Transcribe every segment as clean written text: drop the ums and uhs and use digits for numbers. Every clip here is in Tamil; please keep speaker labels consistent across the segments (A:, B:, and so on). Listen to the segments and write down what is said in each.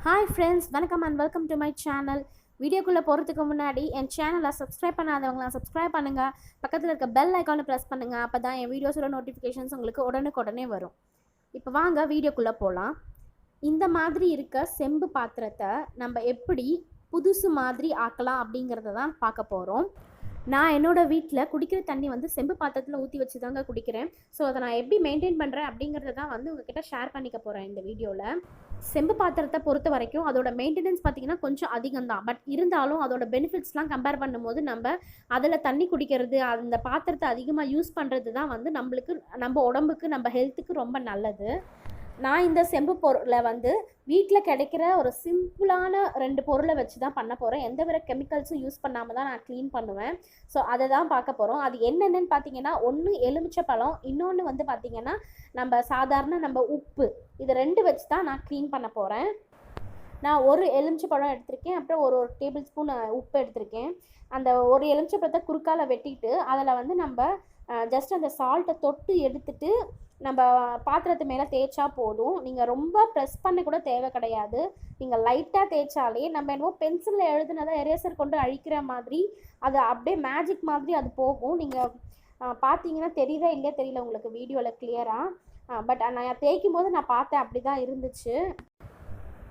A: ஹாய் ஃப்ரெண்ட்ஸ், வணக்கம் and welcome to my channel. வீடியோக்குள்ளே போகிறதுக்கு முன்னாடி என் சேனலை சப்ஸ்கிரைப் பண்ணாதவங்களாம் சப்ஸ்கிரைப் பண்ணுங்கள். பக்கத்தில் இருக்க பெல் ஐக்கானை ப்ரெஸ் பண்ணுங்கள். அப்போ தான் என் வீடியோஸோட நோட்டிஃபிகேஷன்ஸ் உங்களுக்கு உடனுக்குடனே வரும். இப்போ வாங்க வீடியோக்குள்ளே போகலாம். இந்த மாதிரி இருக்க செம்பு பாத்திரத்தை நம்ம எப்படி புதுசு மாதிரி ஆக்கலாம் அப்படிங்கிறத தான் பார்க்க போகிறோம். நான் என்னோடய வீட்டில் குடிக்கிற தண்ணி செம்பு பாத்திரத்தில் ஊற்றி வச்சு தாங்க குடிக்கிறேன். ஸோ அதை நான் எப்படி மெயின்டைன் பண்ணுறேன் அப்படிங்கிறத தான் உங்ககிட்ட ஷேர் பண்ணிக்க போகிறேன் இந்த வீடியோவில். செம்பு பாத்திரத்தை பொறுத்த வரைக்கும் அதோட மெயின்டெனன்ஸ் பார்த்திங்கன்னா கொஞ்சம் அதிகம் தான். பட் இருந்தாலும் அதோட பெனிஃபிட்ஸ்லாம் கம்பேர் பண்ணும்போது நம்ம அதில் தண்ணி குடிக்கிறது, அந்த பாத்திரத்தை அதிகமாக யூஸ் பண்ணுறது தான் நம்மளுக்கு, நம்ம உடம்புக்கு, நம்ம ஹெல்த்துக்கு ரொம்ப நல்லது. நான் இந்த செம்பு பொருளை வீட்டில் கிடைக்கிற ஒரு சிம்பிளான 2 பொருளை வச்சு தான் பண்ண போகிறேன். எந்த வித கெமிக்கல்ஸும் யூஸ் பண்ணாமல் தான் நான் க்ளீன் பண்ணுவேன். ஸோ அதை தான் பார்க்க போகிறோம். அது என்னென்னு பார்த்தீங்கன்னா, ஒன்று எலுமிச்சை பழம், இன்னொன்று பார்த்திங்கன்னா நம்ம உப்பு. இது 2 வச்சு தான் நான் க்ளீன் பண்ண போகிறேன். நான் ஒரு எலுமிச்சை பழம் எடுத்திருக்கேன், அப்புறம் ஒரு டேபிள் ஸ்பூன் உப்பு எடுத்திருக்கேன். அந்த ஒரு எலுமிச்சை பழத்தை குறுக்கால வெட்டிட்டு அதில் நம்ம ஜஸ்ட் அந்த சால்ட்டை தொட்டு எடுத்துட்டு நம்ம பாத்திரத்து மேலே தேய்ச்சா போதும். நீங்கள் ரொம்ப ப்ரெஸ் பண்ண கூட தேவை கிடையாது. நீங்கள் லைட்டாக தேய்ச்சாலே நம்ம என்னவோ பென்சிலில் எழுதுனதை எரேசர் கொண்டு அழிக்கிற மாதிரி அது அப்படியே மேஜிக் மாதிரி அது போகும். நீங்கள் பார்த்தீங்கன்னா தெரியுதா இல்லையா தெரியல உங்களுக்கு வீடியோவில் கிளியராக. பட் நான் தேய்க்கும் போது நான் பார்த்தேன், அப்படி தான் இருந்துச்சு.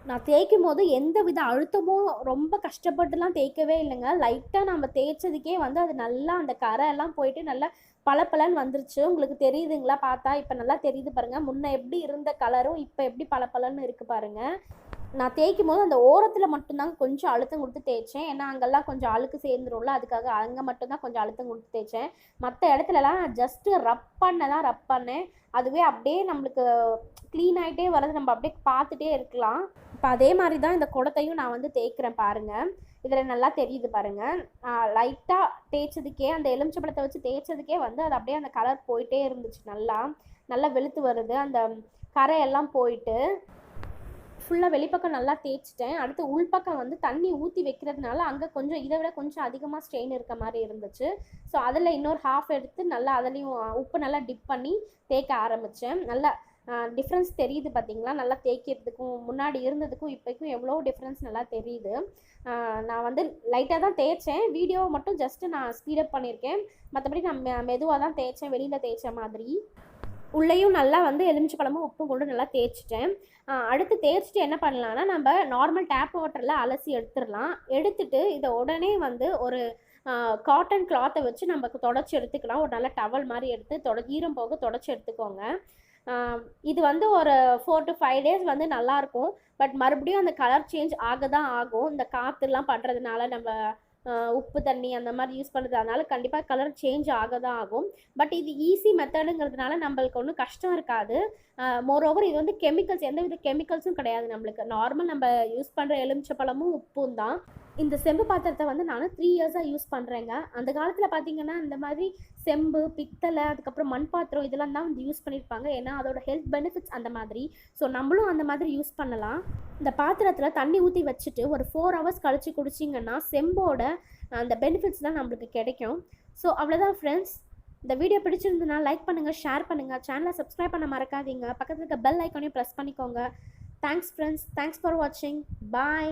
A: நான் தேய்க்கும் போது எந்த வித அழுத்தமும் ரொம்ப கஷ்டப்பட்டுலாம் தேய்க்கவே இல்லைங்க. லைட்டாக நம்ம தேய்ச்சதுக்கே அது நல்லா அந்த கரை எல்லாம் போயிட்டு நல்லா பளபளன்னு வந்துருச்சு. உங்களுக்கு தெரியுதுங்களா? பார்த்தா இப்போ நல்லா தெரியுது பாருங்கள். முன்ன எப்படி இருந்த கலரும் இப்போ எப்படி பளபளன்னு இருக்குது பாருங்கள். நான் தேய்க்கும் போது அந்த ஓரத்தில் மட்டும்தாங்க கொஞ்சம் அழுத்தம் கொடுத்து தேய்ச்சேன். ஏன்னா அங்கெல்லாம் கொஞ்சம் அழுக்கு சேர்ந்துரும்ல, அதுக்காக அங்கே மட்டும்தான் கொஞ்சம் அழுத்தம் கொடுத்து தேய்ச்சேன். மற்ற இடத்துலலாம் நான் ஜஸ்ட்டு ரப் பண்ணேன். அதுவே அப்படியே நம்மளுக்கு க்ளீன் ஆகிட்டே வர்றது நம்ம அப்படியே பார்த்துட்டே இருக்கலாம். இப்போ அதே மாதிரி தான் இந்த குடத்தையும் நான் தேய்க்கிறேன் பாருங்கள். இதில் நல்லா தெரியுது பாருங்கள். லைட்டாக தேய்ச்சதுக்கே, அந்த எலுமிச்சம்பழத்தை வச்சு தேய்ச்சதுக்கே அது அப்படியே அந்த கலர் போயிட்டே இருந்துச்சு. நல்லா வெளுத்து வருது. அந்த கரையெல்லாம் போயிட்டு ஃபுல்லாக வெளிப்பக்கம் நல்லா தேய்ச்சிட்டேன். அடுத்து உள்பக்கம் தண்ணி ஊற்றி வைக்கிறதுனால அங்கே கொஞ்சம் இதை விட கொஞ்சம் அதிகமாக ஸ்ட்ரெயின் இருக்க மாதிரி இருந்துச்சு. ஸோ அதில் இன்னொரு ஹாஃப் எடுத்து நல்லா அதுலேயும் உப்பு நல்லா டிப் பண்ணி தேய்க்க ஆரம்பித்தேன். நல்லா டிஃப்ரென்ஸ் தெரியுது பார்த்தீங்களா? நல்லா தேய்க்கிறதுக்கும் முன்னாடி இருந்ததுக்கும் இப்போக்கும் எவ்வளோ டிஃப்ரென்ஸ் நல்லா தெரியுது. நான் லைட்டாக தான் தேய்ச்சேன். வீடியோ மட்டும் ஜஸ்ட்டு நான் ஸ்பீடப் பண்ணியிருக்கேன். மற்றபடி நான் மெதுவாக தான் தேய்ச்சேன், வெளியில் தேய்ச்ச மாதிரி. உள்ளேயும் நல்லா எலுமிச்சை பழமும் உப்பும் கொண்டு நல்லா தேய்ச்சிட்டேன். அடுத்து தேய்ச்சிட்டு என்ன பண்ணலான்னா, நம்ம நார்மல் டேப் வாட்டரில் அலசி எடுத்துடலாம். எடுத்துட்டு இதை உடனே ஒரு காட்டன் கிளாத்தை வச்சு நமக்கு தொடச்சி எடுத்துக்கலாம். ஒரு நல்ல டவல் மாதிரி எடுத்து ஈரம் போக தொடச்சி எடுத்துக்கோங்க. இது ஒரு 4 to 5 days நல்லாயிருக்கும். பட் மறுபடியும் அந்த கலர் சேஞ்ச் ஆக தான் ஆகும். இந்த காற்றுலாம் பண்ணுறதுனால நம்ம உப்பு தண்ணி அந்த மாதிரி யூஸ் பண்ணுறதுனால கண்டிப்பாக கலர் சேஞ்ச் ஆக தான் ஆகும். பட் இது ஈஸி மெத்தடுங்கிறதுனால நம்மளுக்கு ஒன்றும் கஷ்டம் இருக்காது. மோரோவர் இது கெமிக்கல்ஸ், எந்த வித கெமிக்கல்ஸும் கிடையாது. நம்மளுக்கு நார்மல் நம்ம யூஸ் பண்ணுற எலுமிச்சை பழமும் உப்பும் தான். இந்த செம்பு பாத்திரத்தை நான் 3 இயர்ஸாக யூஸ் பண்ணுறேங்க. அந்த காலத்தில் பார்த்தீங்கன்னா இந்த மாதிரி செம்பு, பித்தளை, அதுக்கப்புறம் மண் பாத்திரம் இதெல்லாம் தான் யூஸ் பண்ணியிருப்பாங்க. ஏன்னா அதோட ஹெல்த் பெனிஃபிட்ஸ் அந்த மாதிரி. ஸோ நம்மளும் அந்த மாதிரி யூஸ் பண்ணலாம். இந்த பாத்திரத்தில் தண்ணி ஊற்றி வச்சுட்டு ஒரு 4 hours கழித்து குடிச்சிங்கன்னா செம்போட அந்த பெனிஃபிட்ஸ் தான் நம்மளுக்கு கிடைக்கும். ஸோ அவ்வளோதான் ஃப்ரெண்ட்ஸ். இந்த வீடியோ பிடிச்சிருந்ததுன்னா லைக் பண்ணுங்கள், ஷேர் பண்ணுங்கள், சேனலை சப்ஸ்கிரைப் பண்ண மறக்காதீங்க. பக்கத்தில் இருக்க பெல் ஐக்கானையும் ப்ரெஸ் பண்ணிக்கோங்க. தேங்க்ஸ் ஃப்ரெண்ட்ஸ், தேங்க்ஸ் ஃபார் வாட்சிங். பாய்.